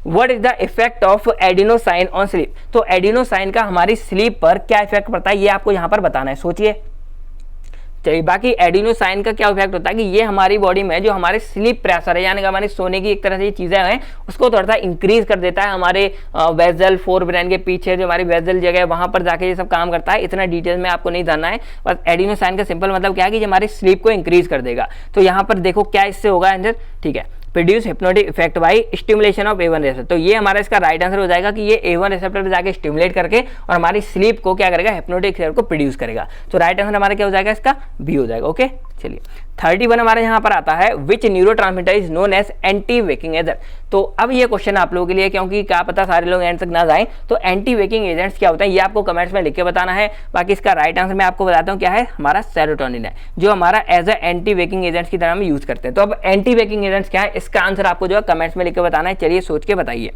Speaker 1: What is the effect of adenosine on sleep? तो एडिनोसाइन का हमारी स्लीप पर क्या इफेक्ट पड़ता है ये आपको यहाँ पर बताना है, सोचिए। चलिए, बाकी एडिनोसाइन का क्या इफेक्ट होता है कि ये हमारी बॉडी में जो हमारे स्लीप प्रेशर है, यानी कि हमारी सोने की एक तरह से ये चीज़ें हैं, उसको थोड़ा सा इंक्रीज कर देता है। हमारे वेजल फोर ब्रेन के पीछे जो हमारी वेजल जगह है वहाँ पर जाके ये सब काम करता है। इतना डिटेल में आपको नहीं जानना है, बस एडिनोसाइन का सिंपल मतलब क्या है कि ये हमारी स्लीप को इंक्रीज कर देगा। तो यहाँ पर देखो क्या इससे होगा आंसर, ठीक है, produce hypnotic effect by stimulation of A1 receptor. तो ये हमारा इसका राइट आंसर हो जाएगा कि ये A1 रिसेप्टर पे जाके स्टिमुलेट करके और हमारी स्लीप को क्या करेगा, हिप्नोटिक इफेक्ट को प्रोड्यूस करेगा। तो राइट आंसर हमारा क्या हो जाएगा, इसका बी हो जाएगा। ओके, चलिए 31 हमारे यहाँ पर आता है विच neurotransmitter is known as anti waking agent. तो अब ये क्वेश्चन आप लोगों के लिए, क्योंकि क्या पता सारे लोग एंड तक ना जाएं, तो एंटी वेकिंग एजेंट्स क्या होते हैं ये आपको कमेंट्स में लिख के बताना है। बाकी इसका राइट आंसर मैं आपको बताता हूँ क्या है, हमारा सेरोटोनिन है, जो हमारा as a anti waking agents की तरह हम यूज करते हैं। तो अब एंटी वेकिंग एजेंट्स क्या है, इसका आंसर आपको जो है कमेंट्स में लिख के बताना है। चलिए सोच के बताइए।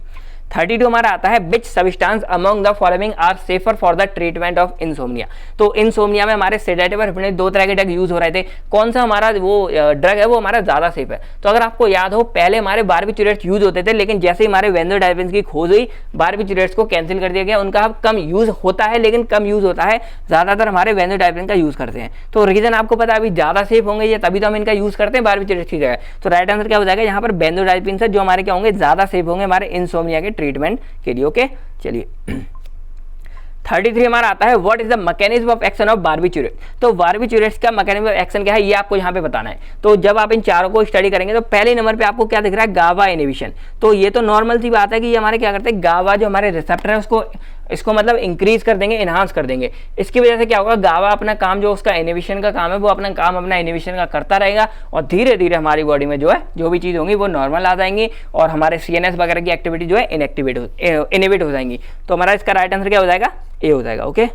Speaker 1: 32 हमारा आता है which substance among the following are safer for the treatment of insomnia. तो इंसोम्निया में हमारे सेडेटिव और हिप्नोटिक दो तरह के ड्रग यूज हो रहे थे, कौन सा हमारा वो ड्रग है वो हमारा ज्यादा सेफ है। तो अगर आपको याद हो, पहले हमारे बारबिटूरेट्स यूज होते थे, लेकिन जैसे ही हमारे बेंजोडाइजिपिन्स की खोज हुई, बारबिटूरेट्स को कैंसिल कर दिया गया। उनका अब कम यूज होता है, लेकिन कम यूज होता है, ज्यादातर हमारे बेंजोडाइजिपिन का यूज करते हैं। तो रीजन आपको पता है, अभी ज्यादा सेफ होंगे ये, तभी तो हम इनका यूज करते हैं बारबिटूरेट्स की जगह। तो राइट आंसर क्या हो जाएगा यहाँ पर, बेंजोडाइजिपिन से जो हमारे क्या होंगे, ज्यादा सेफ होंगे हमारे इंसोम्निया के ट्रीटमेंट के लिए। ओके, चलिए 33 हमारा आता है what is the mechanism of action of बारबिटूरेट। तो बारबिटूरेट्स का मैकेनिज्म ऑफ एक्शन क्या है ये आपको यहाँ पे बताना है। तो जब आप इन चारों को स्टडी करेंगे तो पहले नंबर पे आपको क्या दिख रहा है, गावा इनहिबिशन। तो ये तो नॉर्मल सी बात है कि ये हमारे क्या करते हैं, गावा जो हमारे रिसेप्टर है उसको इसको मतलब इंक्रीज कर देंगे, इनहांस कर देंगे। इसकी वजह से क्या होगा, गावा अपना काम जो उसका इनहिबिशन का काम है वो अपना काम अपना इनहिबिशन का करता रहेगा, और धीरे धीरे हमारी बॉडी में जो है जो भी चीज़ होंगी वो नॉर्मल आ जाएंगी, और हमारे CNS वगैरह की एक्टिविटी जो है इनहिबिट हो जाएंगी। तो हमारा इसका राइट आंसर क्या हो जाएगा, ए हो जाएगा। ओके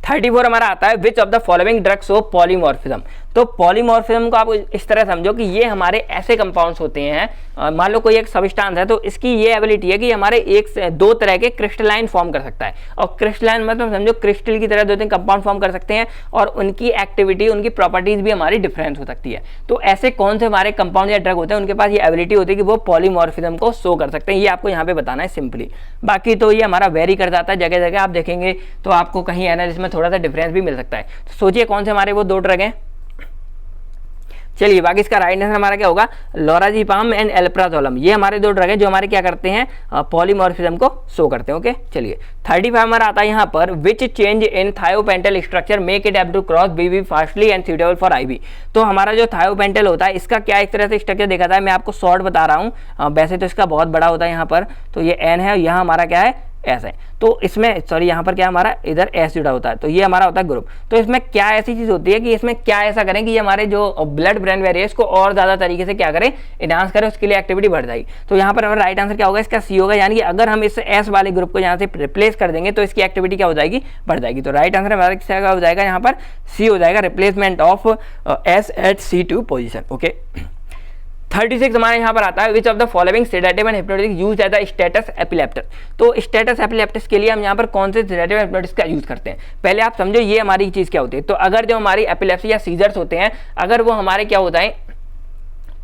Speaker 1: 34 हमारा आता है which of the following drugs show polymorphism. तो पॉलीमॉर्फिज्म को आप इस तरह समझो कि ये हमारे ऐसे कंपाउंड्स होते हैं, मान लो कोई एक सब्सटेंस है, तो इसकी ये एबिलिटी है कि हमारे एक से दो तरह के क्रिस्टलाइन फॉर्म कर सकता है। और क्रिस्टलाइन मतलब समझो क्रिस्टल की तरह दो तीन कंपाउंड फॉर्म कर सकते हैं, और उनकी एक्टिविटी उनकी प्रॉपर्टीज भी हमारी डिफरेंस हो सकती है। तो ऐसे कौन से हमारे कंपाउंड या ड्रग होते हैं उनके पास ये एबिलिटी होती है कि वो पॉलीमॉर्फिज्म को शो कर सकते हैं, ये आपको यहाँ पे बताना है सिंपली। बाकी तो ये हमारा वेरी कर जाता है, जगह जगह आप देखेंगे तो आपको कहीं एनालिसिस में थोड़ा सा डिफरेंस भी मिल सकता है। तो सोचिए कौन से हमारे वो दो ड्रग हैं। चलिए, बाकी इसका राइट आंसर हमारा क्या होगा, लोराज़ेपाम एंड एल्प्राजोलम। ये हमारे दो ड्रग हैं जो हमारे क्या करते हैं, पॉलीमॉर्फिज्म को शो करते हैं। ओके, चलिए 35 हमारा आता है यहाँ पर which change in thiopental structure make it able to cross BB fastly and suitable for IV. तो हमारा जो थायोपेंटल होता है इसका क्या एक तरह से स्ट्रक्चर देखा था, मैं आपको शॉर्ट बता रहा हूँ, वैसे तो इसका बहुत बड़ा होता है यहाँ पर। तो ये एन है, यहाँ हमारा क्या है, एस है। तो इसमें सॉरी यहाँ पर क्या हमारा इधर एस जुड़ा होता है, तो ये हमारा होता है ग्रुप। तो इसमें क्या ऐसी चीज होती है कि इसमें क्या ऐसा करें कि ये हमारे जो ब्लड ब्रेन बैरियर्स को और ज्यादा तरीके से क्या करें, इनहांस करें, उसके लिए एक्टिविटी बढ़ जाएगी। तो यहाँ पर हमारा राइट आंसर क्या होगा, इसका सी होगा। यानी कि अगर हम इस एस वाले ग्रुप को यहाँ से रिप्लेस कर देंगे तो इसकी एक्टिविटी क्या हो जाएगी, बढ़ जाएगी। तो राइट आंसर हमारा क्या हो जाएगा, यहाँ पर सी हो जाएगा, replacement of S at C2 पोजिशन। ओके 36 हमारे यहाँ पर आता है which of the following sedative and hypnotic use as the status epileptic. तो स्टेटस एपिलेप्टिक के लिए हम यहाँ पर कौन से सेडेटिव एंड हिप्नोटिक का यूज करते हैं, पहले आप समझो ये हमारी चीज क्या होती है। तो अगर जो हमारी एपिलेप्सी या सीजर्स होते हैं, अगर वो हमारे क्या होता है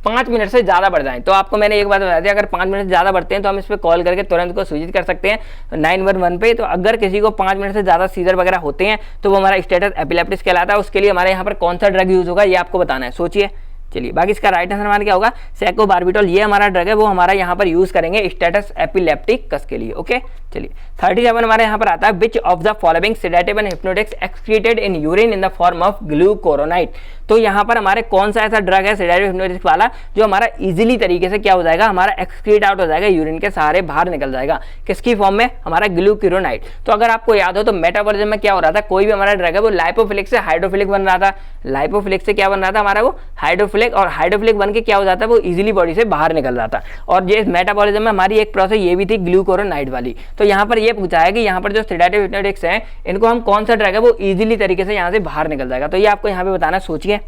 Speaker 1: 5 मिनट से ज़्यादा बढ़ जाएं, तो आपको मैंने एक बात बताई थी, अगर 5 मिनट से ज़्यादा बढ़ते हैं तो हम इस पर कॉल करके तुरंत को सूचित कर सकते हैं 911 पे। तो अगर किसी को 5 मिनट से ज़्यादा सीजर वगैरह होते हैं तो वो हमारा स्टेटस एपिलेप्टिक कहलाता है। उसके लिए हमारे यहाँ पर कौन सा ड्रग यूज होगा ये आपको बताना है, सोचिए। चलिए, बाकी इसका राइट आंसर हमारा क्या होगा, सेकोबार्बिटोल। ये हमारा ड्रग है, वो हमारा यहाँ पर यूज करेंगे स्टेटस एपिलेप्टिकस के लिए। ओके, चलिए 37 हमारे यहाँ पर आता है which of the following sedative and hypnotics excreted in urine in the form of ग्लूकोरोनाइट। तो यहाँ पर हमारे कौन सा ऐसा ड्रग है सेडेटिव हिप्नोटिक वाला जो हमारा इजीली तरीके से क्या हो जाएगा, हमारा एक्सक्रीट आउट हो जाएगा, यूरिन के सहारे बाहर निकल जाएगा, किसकी फॉर्म में, हमारा ग्लूकुरोनाइड। तो अगर आपको याद हो तो मेटाबॉलिज्म में क्या हो रहा था, कोई भी हमारा ड्रग है वो लाइपोफिलिक से हाइड्रोफिलिक बन रहा था, लाइपोफिलिक से क्या बन रहा था हमारा वो हाइड्रोफिलिक, और हाइड्रोफिलिक बन के क्या हो जाता है वो इजीली बॉडी से बाहर निकल जाता। और ये मेटाबॉलिज्म में हमारी एक प्रोसेस ये भी थी ग्लूकुरोनाइड वाली। तो यहाँ पर ये पूछा है कि यहाँ पर जो सेडेटिव हिप्नोटिक्स हैं इनको हम कौन सा ड्रग है वो इजीली तरीके से यहाँ से बाहर निकल जाएगा। तो ये आपको यहाँ पे बताना, सोचिए।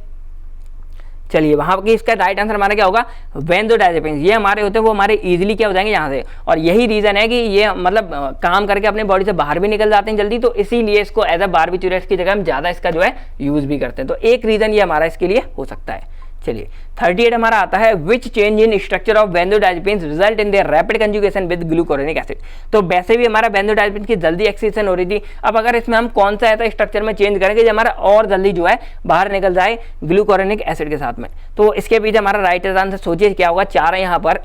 Speaker 1: चलिए वहाँ की इसका राइट आंसर हमारा क्या होगा, बेंजोडाइजेपिन्स। ये हमारे होते हैं वो हमारे इजीली क्या हो जाएंगे यहाँ से, और यही रीजन है कि ये मतलब काम करके अपने बॉडी से बाहर भी निकल जाते हैं जल्दी, तो इसीलिए इसको एज अ बारबिटूरेट्स की जगह हम ज़्यादा इसका जो है यूज भी करते हैं। तो एक रीजन ये हमारा इसके लिए हो सकता है। चलिए 38 हमारा आता है, विच change in structure of benzodiazepines result in their rapid conjugation with ग्लूकुरोनिक acid. तो वैसे भी हमारा बेंजोडाइजेपिन्स की जल्दी एक्सक्रीशन हो रही थी, अब अगर इसमें हम कौन सा ऐसा स्ट्रक्चर में चेंज करेंगे जो हमारा और जल्दी जो है बाहर निकल जाए ग्लूकुरोनिक एसिड के साथ में। तो इसके पीछे हमारा राइट आंसर सोचिए क्या होगा, 4 है यहाँ पर,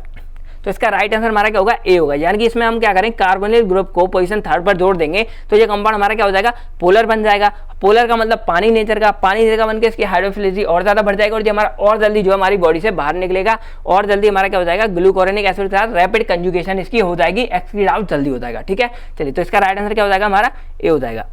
Speaker 1: तो इसका राइट आंसर हमारा क्या होगा, ए होगा। यानी कि इसमें हम क्या करें, कार्बोनिल ग्रुप को पोजीशन 3rd पर जोड़ देंगे तो ये कंपाउंड हमारा क्या हो जाएगा, पोलर बन जाएगा। पोलर का मतलब पानी नेचर का, पानी नेचर का बनकर इसकी हाइड्रोफिलिसिटी और ज्यादा बढ़ जाएगा, और ये हमारा और जल्दी जो हमारी बॉडी से बाहर निकलेगा, और जल्दी हमारा क्या हो जाएगा, ग्लूकुरोनिक एसिड के साथ रैपिड कंजुगेशन इसकी हो जाएगी, एक्सक्रीट आउट जल्दी हो जाएगा। ठीक है, चलिए तो इसका राइट आंसर क्या हो जाएगा, हमारा ए हो जाएगा।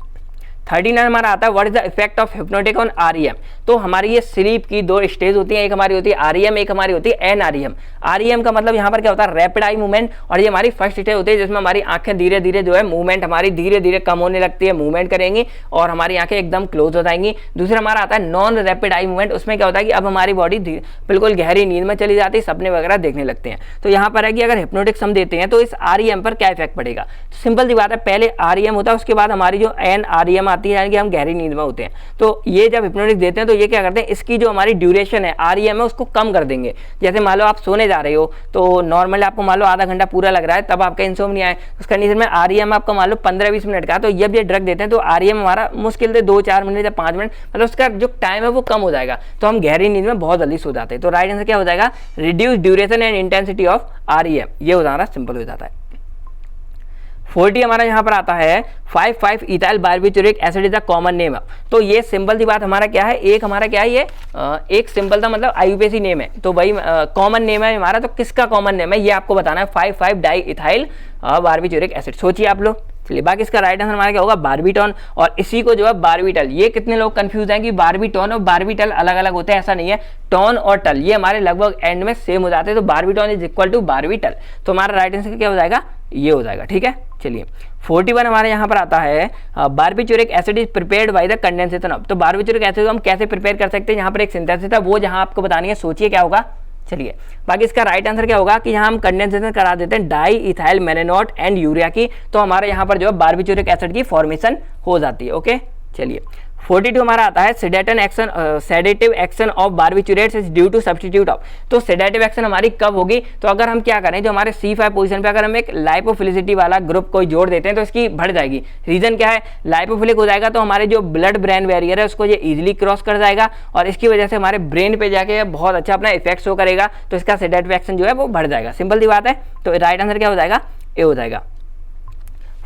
Speaker 1: 39 हमारा आता है, what is the effect of hypnotic on REM. तो हमारी ये स्लीप की 2 स्टेज होती हैं, एक हमारी होती है आरईएम, एक हमारी होती है एनआरईएम। आरईएम का मतलब यहाँ पर क्या होता है, रैपिड आई मूवमेंट, और ये हमारी फर्स्ट स्टेज होती है जिसमें हमारी आंखें धीरे धीरे जो है मूवमेंट हमारी धीरे धीरे कम होने लगती है, मूवमेंट करेंगी और हमारी आंखें एकदम क्लोज हो जाएंगी। दूसरा हमारा आता है नॉन रैपिड आई मूवमेंट, उसमें क्या होता है कि अब हमारी बॉडी बिल्कुल गहरी नींद में चली जाती है, सपने वगैरह देखने लगते हैं। तो यहाँ पर है कि अगर हिप्नोटिक्स हम देते हैं तो इस आरईएम पर क्या इफेक्ट पड़ेगा। सिंपल सी बात है, पहले आरईएम होता है, उसके बाद हमारी जो एनआरईएम आती है, यानी कि हम गहरी नींद में होते हैं। तो ये जब हिप्नोटिक्स देते हैं तो ये क्या करते हैं, इसकी जो हमारी ड्यूरेशन है आरईएम है उसको कम कर देंगे। जैसे मान लो आप सोने जा रहे हो तो नॉर्मली आपको मान लो आधा घंटा पूरा लग रहा है, तब आपका इंसोम्निया है, उस कंडीशन में आरईएम आपको मान लो 15-20 मिनट का, तो जब ये ड्रग देते हैं तो आरईएम हमारा मुश्किल से 2-4 मिनट या 5 मिनट, मतलब उसका जो टाइम है वो कम हो जाएगा, तो हम गहरी नींद में बहुत जल्दी सो जाते हैं। तो राइट आंसर क्या हो जाएगा, reduce duration and intensity of REM, ये हो जाना सिंपल हो जाता है। 40 हमारा यहाँ पर आता है, 5,5 ethyl बारबिटूरिक acid is the common name. तो ये सिंपल सी बात हमारा क्या है, एक हमारा क्या है, ये एक सिंपल सा मतलब आईयूपीएसी नेम है, तो वही कॉमन नेम है हमारा। तो किसका कॉमन नेम है ये आपको बताना है, 5,5 डाई इथाइल बारबिटूरिक एसिड। सोचिए आप लोग। चलिए बाकी इसका राइट आंसर हमारा क्या होगा, बारबीटॉन, और इसी को जो है बारबीटल। ये कितने लोग कंफ्यूज हैं कि बारबीटॉन और बारबीटल अलग अलग होते हैं, ऐसा नहीं है। टॉन और टल ये हमारे लगभग एंड में सेम हो जाते हैं, तो बारबीटॉन इज इक्वल टू बारबीटल। तो हमारा राइट आंसर क्या हो जाएगा, ये हो जाएगा। ठीक है, चलिए 41 हमारे यहाँ पर आता है, बारबिटूरिक acid is prepared by the condensation of. तो बारबिटूरिक एसिड को हम कैसे प्रिपेयर कर सकते हैं, यहाँ पर एक सिंथेसिस है वो जहाँ आपको बतानी है, सोचिए क्या होगा। चलिए बाकी इसका राइट आंसर क्या होगा कि यहाँ हम कंडेंसेशन करा देते हैं डाई इथाइल मेलेनोट एंड यूरिया की, तो हमारे यहाँ पर जो है बारबिटूरिक एसिड की फॉर्मेशन हो जाती है। ओके, चलिए 42 हमारा आता है, sedative action of बारबिटूरेट्स is due to substitute of. तो सेडेटिव एक्शन हमारी कब होगी, तो अगर हम क्या करें, जो हमारे C5 पोजीशन पे अगर हम एक लाइपोफिलिसिटी वाला ग्रुप को जोड़ देते हैं तो इसकी बढ़ जाएगी। रीजन क्या है, लाइपोफिलिक हो जाएगा तो हमारे जो ब्लड ब्रेन बैरियर है उसको ये इजीली क्रॉस कर जाएगा, और इसकी वजह से हमारे ब्रेन पे जाके बहुत अच्छा अपना इफेक्ट शो करेगा, तो इसका सेडेटिव एक्शन जो है वो बढ़ जाएगा। सिंपल सी बात है, तो राइट आंसर क्या हो जाएगा, ए हो जाएगा।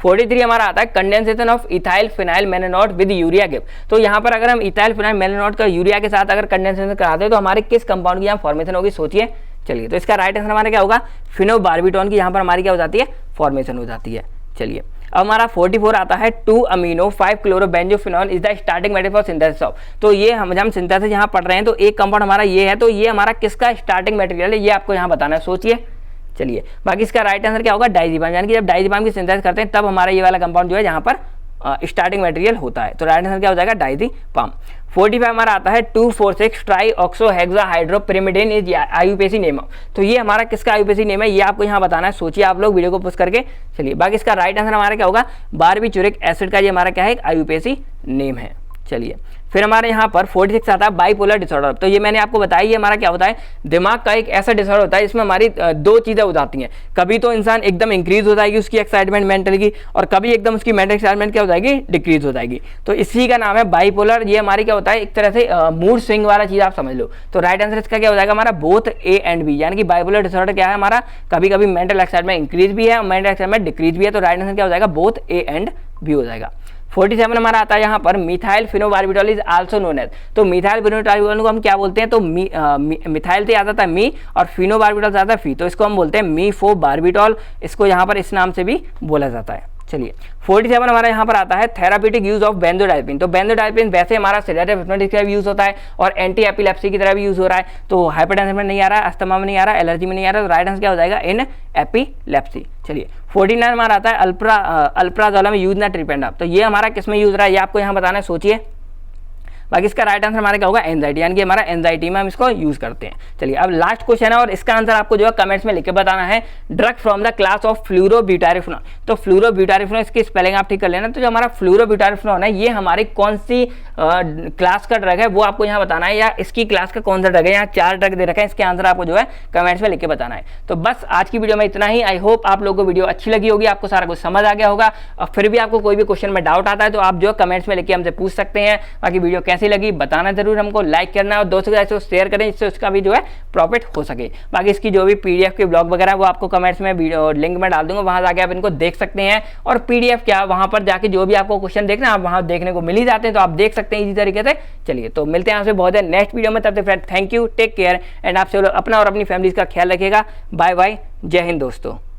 Speaker 1: 43 हमारा आता है, condensation of ethyl phenyl मेलेनोट with urea give. तो यहाँ पर अगर हम इथाइल फिनाइल मेलेनोट का यूरिया के साथ अगर कंडेंसेशन कराते हैं तो हमारे किस कंपाउंड की यहाँ फॉर्मेशन होगी, सोचिए। चलिए तो इसका राइट आंसर हमारा क्या होगा, फिनोबारबिटॉन की यहाँ पर हमारी क्या हो जाती है, फॉर्मेशन हो जाती है। चलिए अब हमारा 44 आता है, 2 amino 5 क्लोरोबेंजोफिनॉल is the starting material for synthesis of. तो ये हम सिंथेसिस यहाँ पढ़ रहे हैं, तो एक कंपाउंड हमारा ये है, तो ये हमारा किसका स्टार्टिंग मटेरियल है, ये आपको यहाँ बताना है, सोचिए। चलिए बाकी इसका राइट आंसर क्या होगा, डाइजिपाम। यानी कि जब डाइजिपाम की सिंथेसिस करते हैं तब हमारा ये वाला कंपाउंड जो है यहाँ पर स्टार्टिंग मटेरियल होता है, तो राइट आंसर क्या हो जाएगा, डाइजिपाम। 45 हमारा आता है, 2,4,6 ट्राई ऑक्सोहेक्साहाइड्रोपिरिमिडिन इज आईयूपीएसी नेम। तो ये हमारा किसका आईयूपीएसी नेम है, ये आपको यहाँ बताना है, सोचिए आप लोग वीडियो को पुश करके। चलिए बाकी इसका राइट आंसर हमारा क्या होगा, बारबिटूरिक एसिड का ये हमारा क्या है, एक आईयूपीएसी नेम है। चलिए फिर हमारे यहाँ पर 46 आता है, बाइपोलर डिसऑर्डर। तो ये मैंने आपको बताया, ये हमारा क्या होता है, दिमाग का एक ऐसा डिसऑर्डर होता है इसमें हमारी 2 चीज़ें हो जाती हैं। कभी तो इंसान एकदम इंक्रीज हो जाएगी उसकी एक्साइटमेंट मेंटल की, और कभी एकदम उसकी मेंटल एक्साइटमेंट क्या हो जाएगी, डिक्रीज हो जाएगी। तो इसी का नाम है बाइपोलर। ये हमारी क्या होता है, एक तरह से मूड स्विंग वाला चीज़ आप समझ लो। तो राइट आंसर इसका क्या हो जाएगा, हमारा बोथ ए एंड बी। यानी कि बाइपोलर डिसऑर्डर क्या है, हमारा कभी कभी मेंटल एक्साइटमेंट इंक्रीज भी है और मेंटल एक्साइटमेंट डिक्रीज भी है। तो राइट आंसर क्या हो जाएगा, बोथ ए एंड बी हो जाएगा। 47 हमारा आता है यहाँ पर methyl फिनोबार्बिटॉल is also known as. तो मिथाइल फिनोबार्बिटॉल को हम क्या बोलते हैं, तो मिथाइल तो आता था मी और फिनोबार्बिटॉल आता फी, तो इसको हम बोलते हैं मीफोबार्बिटॉल, इसको यहाँ पर इस नाम से भी बोला जाता है। चलिए 47 हमारा यहाँ पर आता है थेराप्यूटिक यूज ऑफ बेंजोडाइजिपिन। तो बेंजोडाइजिपिन वैसे हमारा सेडेटिव हिप्नोटिक की तरह भी यूज होता है और एंटी एपिलेप्सी की तरह भी यूज हो रहा है। तो हाइपरटेंशन में नहीं आ रहा है, अस्थमा में नहीं आ रहा है, एलर्जी में नहीं आ रहा है, तो राइट आंसर क्या हो जाएगा, इन एपिलेप्सी। चलिए 49 हमारा आता है अल्प्राजोलम यूज ना ट्रीटमेंट। तो ये हमारा किस में यूज हो रहा है, ये आपको यहाँ बताना है, सोचिए। बाकी इसका राइट आंसर हमारा क्या होगा, एंजाइटी, यानी कि हमारा एंजाइटी में हम इसको यूज करते हैं। चलिए अब लास्ट क्वेश्चन है और इसका आंसर आपको जो है कमेंट्स में लिख के बताना है। Drug from the class of फ्लूरोब्यूटारिफिनॉल। तो फ्लूरोब्यूटारिफिनॉल, इसकी स्पेलिंग आप ठीक कर लेना। तो जो हमारा फ्लूरोब्यूटारिफिनॉल है ये हमारी कौन सी क्लास का ड्रग है वो आपको यहाँ बताना है, या इसकी क्लास का कौन सा ड्रग है। यहाँ 4 ड्रग दे रखा है, इसके आंसर आपको जो है कमेंट्स में लिख के बताना है। तो बस आज की वीडियो में इतना ही। आई होप आप लोगों को वीडियो अच्छी लगी होगी, आपको सारा कुछ समझ आ गया होगा। और फिर भी आपको कोई भी क्वेश्चन में डाउट आता है तो आप जो कमेंट्स में लिख के हमसे पूछ सकते हैं। बाकी वीडियो कैसी लगी बताना जरूर हमको, लाइक करना और दोस्तों के साथ शेयर करें जिससे उसका भी जो है प्रॉफिट हो सके। बाकी इसकी जो भी पीडीएफ के ब्लॉग वगैरह वो आपको कमेंट्स में लिंक में डाल दूंगा, वहां जाके आप इनको देख सकते हैं। और पीडीएफ क्या, वहां पर जाके जो भी आपको क्वेश्चन देखना आप वहां देखने को मिल ही जाते हैं, तो आप देख सकते हैं इसी तरीके से। चलिए तो मिलते हैं आपसे बहुत है नेक्स्ट वीडियो में, तब तक friend thank you, take care and आप सब लोग अपना और अपनी फैमिली का ख्याल रखिएगा। बाय बाय, जय हिंद दोस्तों।